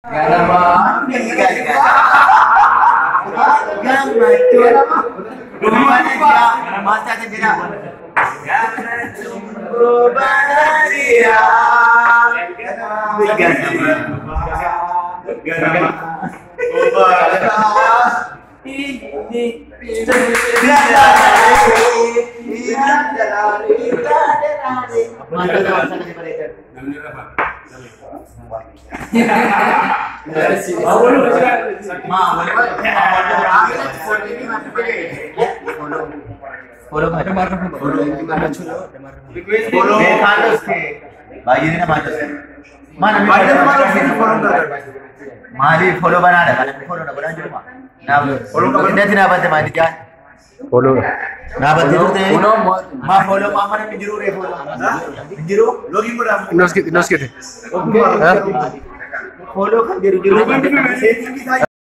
Gammachuu mata akan jeda. Gammachuu Mali follow bana ada kan follow na bana juma na follow ka hindi na bante mali kya follow na bante tu te ma follow ma mana pinjuru re follow pinjuru logi mura nos kete ha follow kan jiru